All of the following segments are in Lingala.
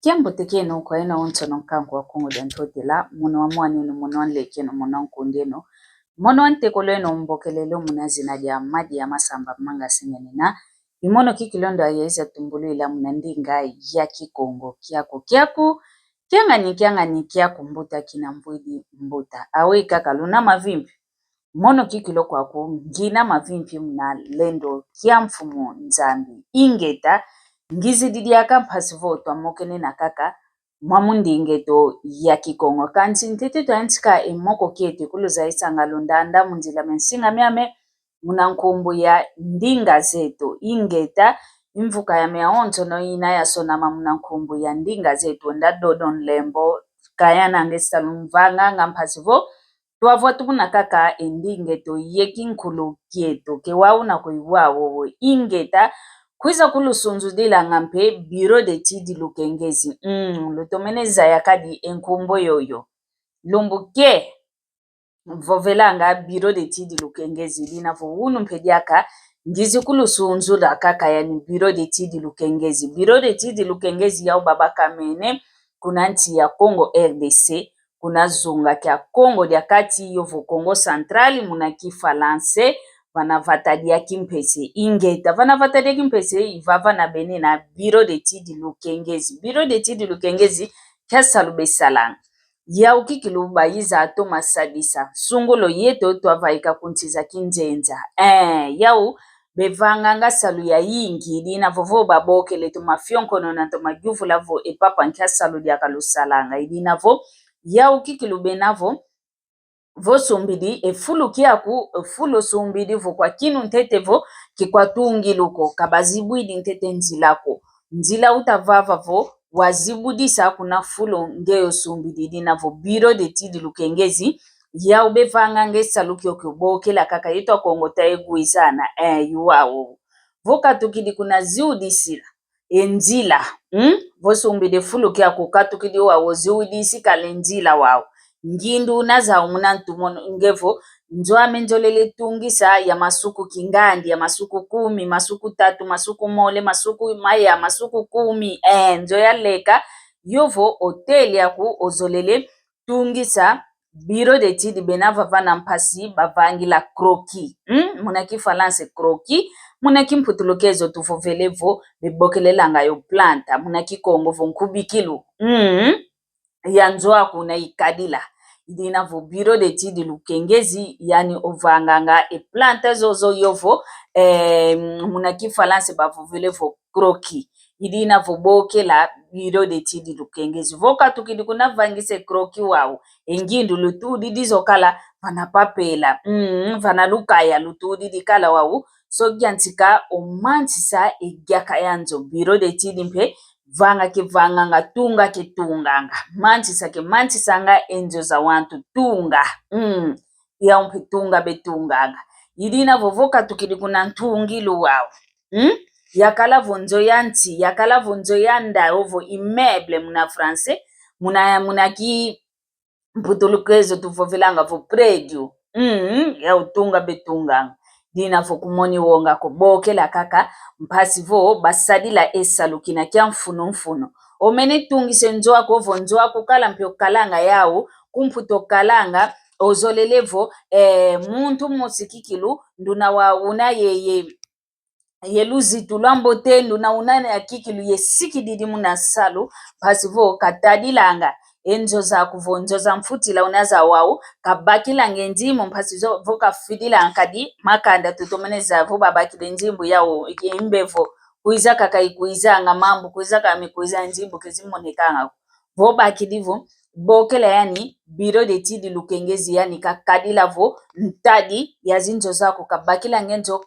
Kiambo tekeno kwa ena onto nonkangu wa kongo dentotela mono wa mwanino mono wanlekeno mono nkundeno mono wantekoleno mbokelelo munazina dia maji ya masamba manga sinyanina imono kikilondo ayeza tumbulila munandinga ya kikongo kiaku kiangani kiaku mbuta kina mbwidi mbuta awe kaka luna mavimbi mono kikilo kwako ngina mavimbi mna lendo kia mfumo nzambi ingeta ngizi didi yaka mpasivo to mokene na kaka mwamundi ingeto ya kikongo kanti ntete to antika imoko kiete kuluza isanga lundanda mundila mensinga miame munankumbu ya ndinga zetu ingeta imvuka ya meonto no ina ya sonama munankumbu ya ndinga zetu ndadodon lembo kayana ngesta lumvanga ngampasivo tuwavua tubuna kaka endingeto yekinkulu kieto kewauna kuiwawo ingeta kwiza kulusunzu dila ngampe biro de tidi lukengezi. Lutomeneza ya kadi enkumbo yoyo. Lumbuke vovelanga biro de tidi lukengezi. Lina unu mpediaka ngizi kulusunzu la kaka yani biro de tidi lukengezi. Biro de tidi lukengezi ya ubabaka mene kuna nti ya Congo RDC. Kuna zunga kia Congo dia kati yovo Congo Centrali munaki Falanse. Vana vatadia kimpese ingeta vana vatadia kimpese ivava na bene na biro de tidi lukengezi biro de tidi lukengezi kasa lubesalang ya ukikilu bayiza atoma sadisa sungolo yeto twavaika kuntiza kinjenza yau bevanganga salu ya yingi dina vovo baboke le tumafionko na tomagyuvu lavo epapa nkasalu dia kalusalanga idina vo ya ukikilu benavo vo sumbidi efulu kiaku efulu sumbidi vo kwa kinu ntete vo kikwatungi luko kabazibwidi ntete nzilako nzila utavava vo wazibudisa kuna fulu ngeyo sumbidi dina vo biro de tidi lukengezi ya ubevanga ngesa lukio kuboke la kaka yeto Kongo taeguizana yuwao vo katukidi kuna ziudisila enzila vo sumbidi fulu kiaku katukidi wao ziudisi kalenzila wao ngindu naza umunantu mono ngevo njoame njolele tungisa ya masuku kingandi ya masuku 10 masuku 3 masuku mole masuku maya masuku 10 njoya leka yovo hotel yaku ozolele tungisa biro de tidi benava vana mpasi bavangi la kroki munaki Falanse kroki munaki mputulokezo tufovelevo bebokelelanga yo planta munaki Kongo vonkubikilu ya njoaku na ikadila idina vo biro de tidi lukengezi yani ovanganga e planta zozo yovo munaki Falanse bavovele vo kroki idina vo boke la biro de tidi lukengezi voka tukidi kuna vangise kroki wao engindu lutudi dizokala vanapapela vana lukaya lutudi dikala wao so gyantika omantisa egyaka yanzo biro de tidi mpe vanga ke vanganga tunga ke tunganga mantisanga enjo za wantu tunga ya umpitunga betunganga idina vovoka tukidi kuna ntungilu wao yakala vonzo yanti yakala vonzo yanda ovo immeuble muna français muna ki mputulukezo tuvovelanga vo predio ya utunga betunganga dina vo kumoni wonga koboke la kaka mpasi vo basadila esalukina kia mfuno omene tungise njoako vo njoako kala mpio kalanga yao kumputo kalanga ozolelevo muntu musikikilu nduna wa una yeluzi tulambote nduna unane akikilu yesikididi muna salu pasi vo katadilanga enjo za kuvonjo za mfutila unaza wao kabakila ngenjimo mpasi voka fidila ankadi makanda tutomeneza vo babakile njimbu yao imbevo kuiza kaka ikuiza nga mambo kuiza kama kuiza njimbu kezimonekanga vo bakidivo bokela yani biro de tidi lukengezi yani kakadila vo ntadi ya zinjo zako kabakila ngenjo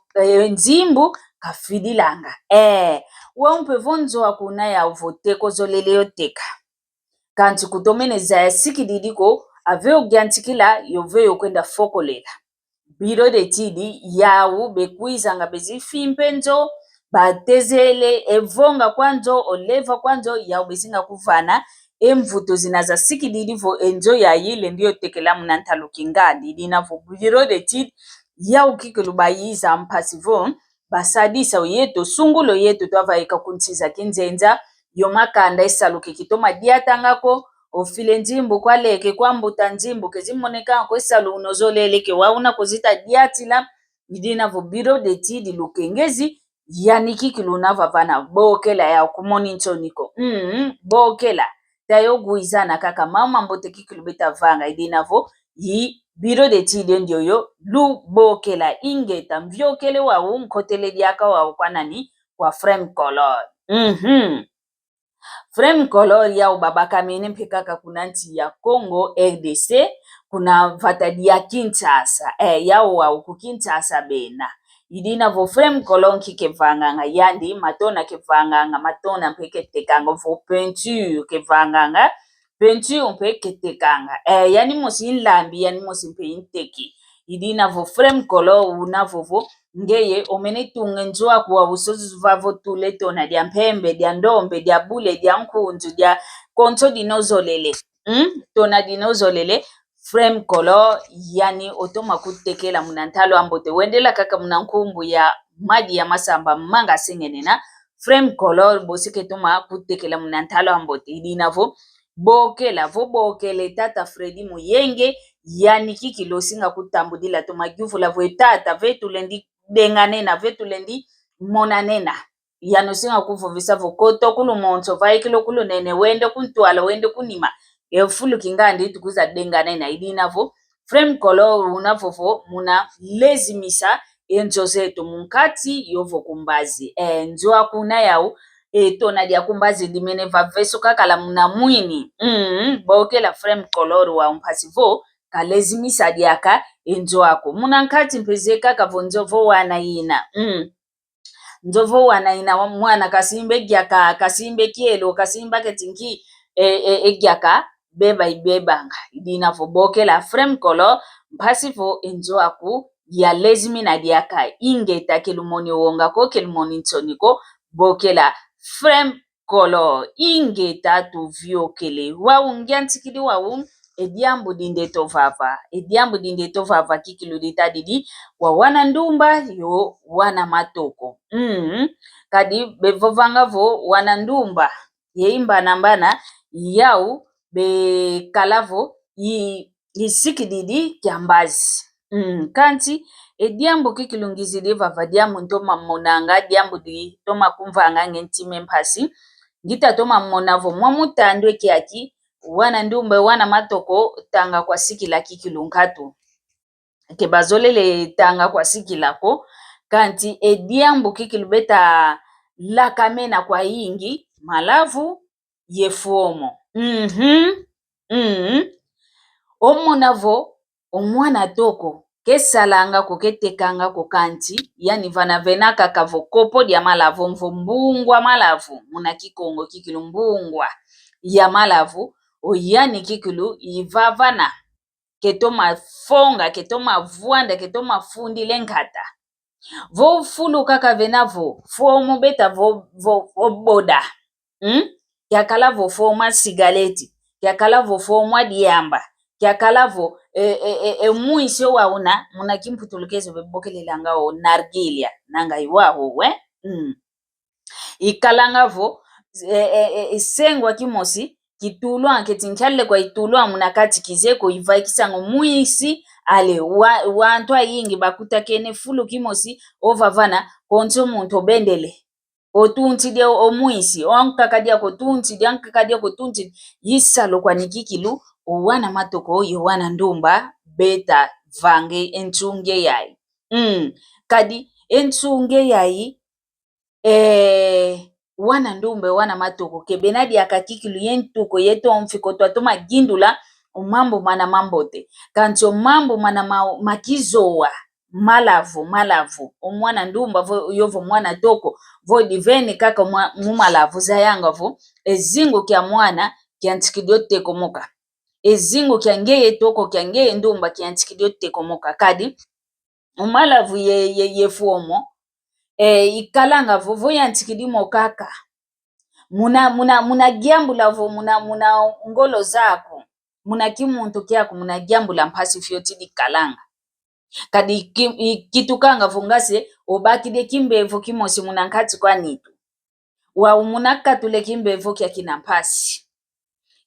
njimbu kafidilanga wompe vonzo akuna ya uvoteko zoleleo teka kanti kutomeneza ya sikididiko aveo gyantikila yoveyo kwenda fokolela biro de tidi yawu bekuiza nga bezifimpenzo batezele evonga kwanzo oleva kwanzo yawu bezinga kuvana emvuto zinaza sikididivo enjo ya yile ndiyo tekela munanta lukingandi dinavo biro de tidi yawu kikilu bayiza mpasivo basadisa yeto sungulo yeto twavaika kuntiza kinzenza yomakanda esaluke kitoma diatangako ofile nzimbu kwa leke kwa mbuta nzimbu kezimoneka ko esalu unozoleleke wauna kozita diatila idina vo biro de tidi lukengezi yaniki kilunava vana bokela ya kumoni ntoniko bokela tayo guizana kaka mama mbote kikilu beta vanga idina vo yi biro de tidi ndioyo lu bokela ingeta mvyokele wa nkotele diaka wa kwanani kwa frame color frame color ya ubaba kamene mpekaka kuna nchi ya Congo RDC kuna vatadi ya Kinshasa yao wa Kinshasa bena idina vo frame color kike vanganga yandi matona ke vanganga matona mpeke tekanga vo peinture ke vanganga peinture mpeke tekanga yani mosi nlambi yani mosi mpe inteki idina vo frame color una vovo ngeye omene tunge njua kuwa usozu vavo tule tona dia mpembe dia ndombe dia bule dia nkunzu dia konto dinozolele tona dinozolele frame color yani otoma kutekela munantalo ambote wendela kaka munankumbu ya maji ya masamba manga singenena frame color bosike toma kutekela munantalo ambote idinavo bokela vo bokele tata Fredi Muyenge yani kikilosinga kutambudila toma gyuvula vo tata vetulendi denganena vetulendi monanena yanosinga kuvuvisa vokoto kulu monso vaikilo kulu nene wende kuntwala wende kunima efulu kingandi tukuza denganena idinavo frame color unavovo muna lezimisa enzo zetu munkati yovo kumbazi nzoa kuna yau tona dia kumbazi limene vaveso kakala muna mwini bokela frame color wa mpasivo kalezimisa diaka enzo ako muna nkati mpeze kaka vonzovo wana ina nzovo wana ina mwana kasimbe gyaka kasimbe kielo kasimba ketinki gyaka beba ibebanga idina vo bokela frame color mpasivo enzo aku ya lezimi na diaka ingeta kelumoni wonga ko kelumoni ntsoniko bokela frame color ingeta tu vyokele wawu ngyantikili wawu ediambu dinde to vava kikilu dita didi wa wana ndumba yo wana matoko kadi bevovanga vo wana ndumba yeimba nambana yau be kalavo yisiki didi kiambazi kanti ediambu kikilungizili vava diambu ntoma monanga diambu di toma kumvanga ngentime mpasi ngita toma monavo mwamutandwe kiaki wana ndumbe wana matoko tanga kwa sikila kikilunkatu ke bazolele tanga kwa sikilako kanti ediambu kikilubeta lakamena kwa ingi malavu yefuomo omonavo omwana toko kesalanga ko ketekanga ko kanti yani vana venaka kavo kopo dia malavu mvo mbungwa malavu muna kikongo kikilu mbungwa ya malavu oyani kikilu ivavana ketoma fonga ketoma vuanda ketoma fundi lenkata vo fulu kaka venavo fomo beta vo boda yakala vo foma sigaleti yakala vo foma diamba yakala vo muisho wauna muna kimputulukezo bebokelelanga o nargilia nanga iwaho we ikalanga vo sengwa kimosi kitulwa ketinchalle kwa itulwa munakati kizeko ivaikisango muisi ale wantu ayingi bakuta kene fulu kimosi ovavana konso muntu bendele otuntide omuisi onkakadia kotuntide ankakadia kotuntide yisalo kwa nikikilu owana matoko yowana ndumba beta vange entunge yai kadi entunge yai wana ndumbe wana matoko kebenadi akakikilu yentuko yeto omfiko twatoma gindula umambo mana mambote kancho mambo mana makizowa malavu omwana ndumba vo yovo mwana toko vo diveni kaka mumalavu zayanga vo ezingo kya mwana kyantikidio tekomoka ezingo kya ngeye toko kya ngeye ndumba kyantikidio tekomoka kadi umalavu yefuomo ikalanga vovo yantikidimo kaka muna gyambula vo muna ngolo zako muna kimuntu kyako muna gyambula mpasi fyotidi kalanga kadi kitukanga vungase obakide kimbevo kimosi muna nkati kwa nitu wa umunaka tulekimbe voki akina mpasi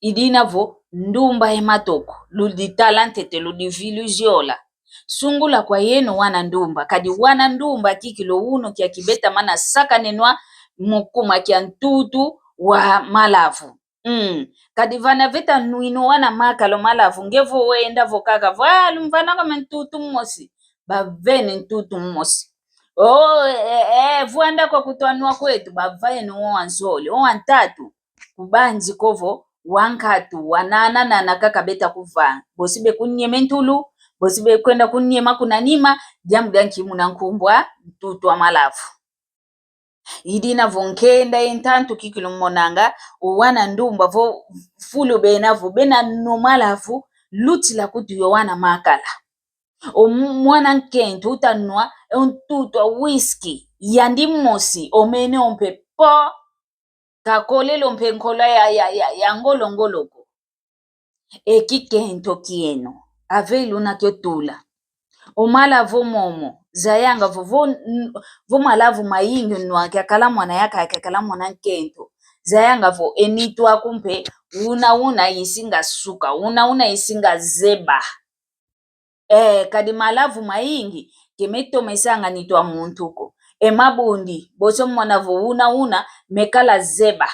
idinavo ndumba ematoko ludi talantete ludi viluziola sungula kwa yeno wana ndumba kadi wana ndumba kikilo uno kia kibeta mana saka nenwa mukuma kia ntutu wa malavu kadi vana veta nuino wana makalo malavu ngevo wenda vokaka lumvana kama ntutu mmosi bavene ntutu mmosi vuanda kwa kutoanua kwetu bavaye no wanzole wantatu kubanzi kovo wankatu wanana na kaka beta kuva bosibe kunyeme ntulu bosibe kwenda kunyema kunanima jamu danki munankumbwa ntutu wa malavu idina vonkenda entantu kikilo monanga wana ndumba vo fulu benavo bena no malavu luti la kutu yo wana makala mwana nkento utanua ntutu wa whisky yandi mosi omene ompe po kakolelo mpe nkola ya ngolongoloko ekikento kieno aveilu na kyotula omalavu momo zayanga vo malavu mayingi nwa kakala mwana yaka kakala mwana nkento zayanga vo enitwa kumpe una isinga suka una isinga zeba kadi malavu mayingi kemetomesanga nitwa muntuko emabundi boso mwana vo una mekala zeba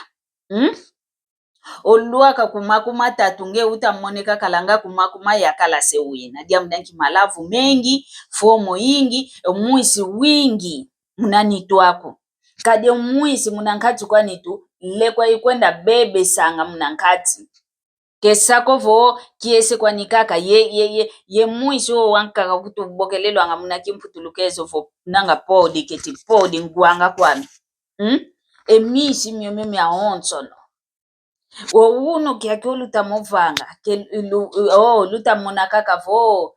oluaka kumakuma tatu nge utamoneka kalanga kumakuma yakala sewina diamudanki malavu mengi fomo yingi omwisi wingi munanitwako kadi omwisi munankati kwanitu lekwa ikwenda bebe sanga munankati kesako vo kiese kwanikaka ye mwisi wo wankaka kutubokelelo anga munakimputulukezo vo nanga podi keti podi ngwanga kwami emisi myomeme ahonsono uno kiake lutamovanga lutamona kaka vo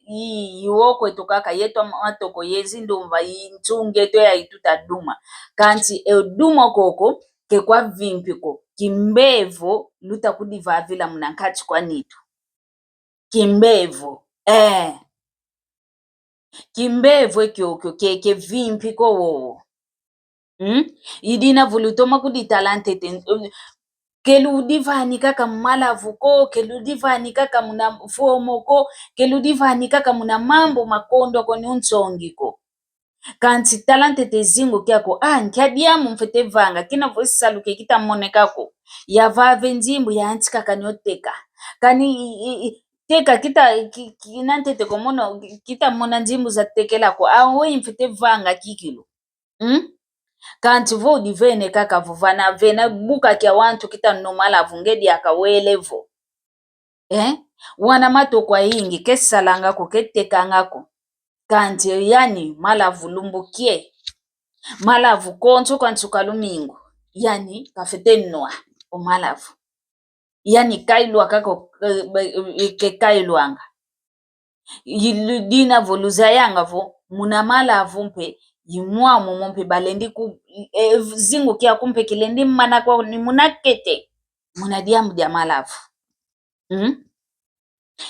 iwoko etu kaka yetu matoko yezi ndumva intsunge to ya ituta duma kanti duma koko ke kwa vimpiko kimbevo lutakudivavila munankati kwa nitu kimbevo kimbevo ekyokyo ke vimpiko wowo idina vulutoma kuditalantete keludivani kaka malavuko keludivani kaka muna fomoko keludivani kaka muna mambo makondo koni unsongiko kanti talantete zingo kyako nkyadiamu mfete vanga kina voisaluke kitamonekako yavave nzimbo yantika kanioteka kani teka kinantete komono kitamona nzimbo za tekelako awe mfete vanga kikilo kanti vo divene kaka vuvana vena buka kia wantu kita nomalavu ngedi akawelevo wana matokwa yingi kesalangako ketekangako kanti yani malavu lumbukie malavu konso kwansuka lumingo yani kafete noa omalavu yani kailwa kako kailwanga yiludina voluza yanga vo muna malavu mpe yimwamu mompe balendi ku zingu kia kumpe kilendi mana kwa ni munakete munadiamu dia malavu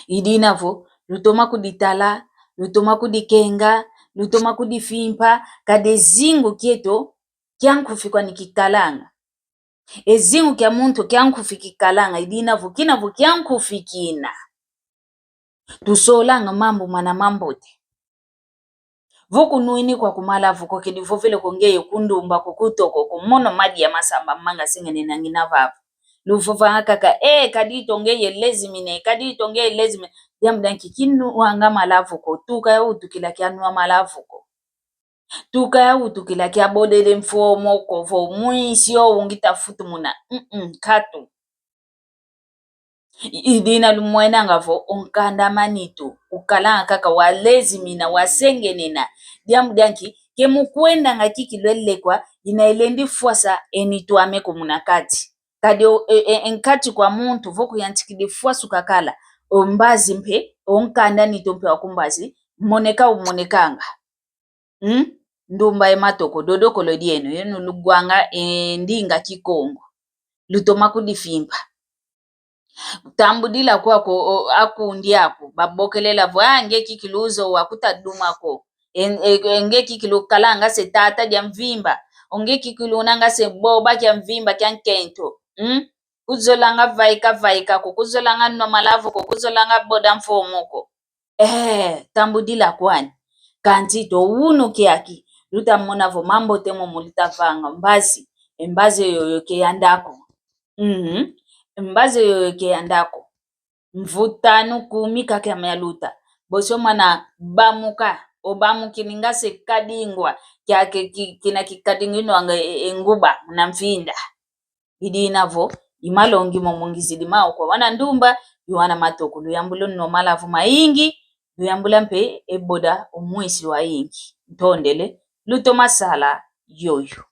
idina vo lutoma kuditala lutoma kudikenga lutoma kudifimpa kade zingu kieto kyankufikwa nikikalanga ezingu kya muntu kyankufikikalanga idina vo kina vo kyankufikina tusolanga mambo mana mambote voku nuini kwa kumalavu ko kedivo vile kongeye kundumba kukutoko kumono madi ya masamba manga singene nangina vavu lufufa kaka kadito ngeye lezimine kadito ngeye lezimine yamdanki kinu wanga malavu ko tuka ya utukila kia nuwa malavu ko tuka ya utukila kia bodele mfomo ko vo muisio ungita futu muna katu idina lumwenanga vo onkanda manitu ukalanga kaka walezimina wasengenena diamudanki kemukwenda nga kikilwelekwa inaelendi fuasa enituame komunakati kadi enkati kwa muntu voku yantikidi fuasu kakala ombazi mpe onkanda nito mpe wakumbazi moneka umonekanga ndumba ematoko dodoko lodieno yenu lugwanga ndinga kikongo lutoma kudifimpa tambudila kwako akundi ako babokelela vo nge kikiluzo wakutadumako nge kikilu kalanga setata dia mvimba onge kikulunanga se boba kya mvimba kya nkento. Kuzolanga vaika kukuzolanga no malavu kukuzolanga boda mfomuko. Tambudila kwani. Kanti to unu kiaki. Luta monavo mambo temo mulita vanga mbazi. Mbazi yoyoke yandako. Mbazi yoyoke yandako. Mvutanu kumika kya luta. Bosoma na bamuka. Obamu kininga se kadingwa. Kina kikadingino anga nguba na mfinda. Idi inavo. Imalongi momungizidi mao kwa wana ndumba. Yuwana matoko. Luyambulo no malavu maingi. Luyambula mpe eboda umuisi wa ingi. Ntondele. Luto masala yoyo.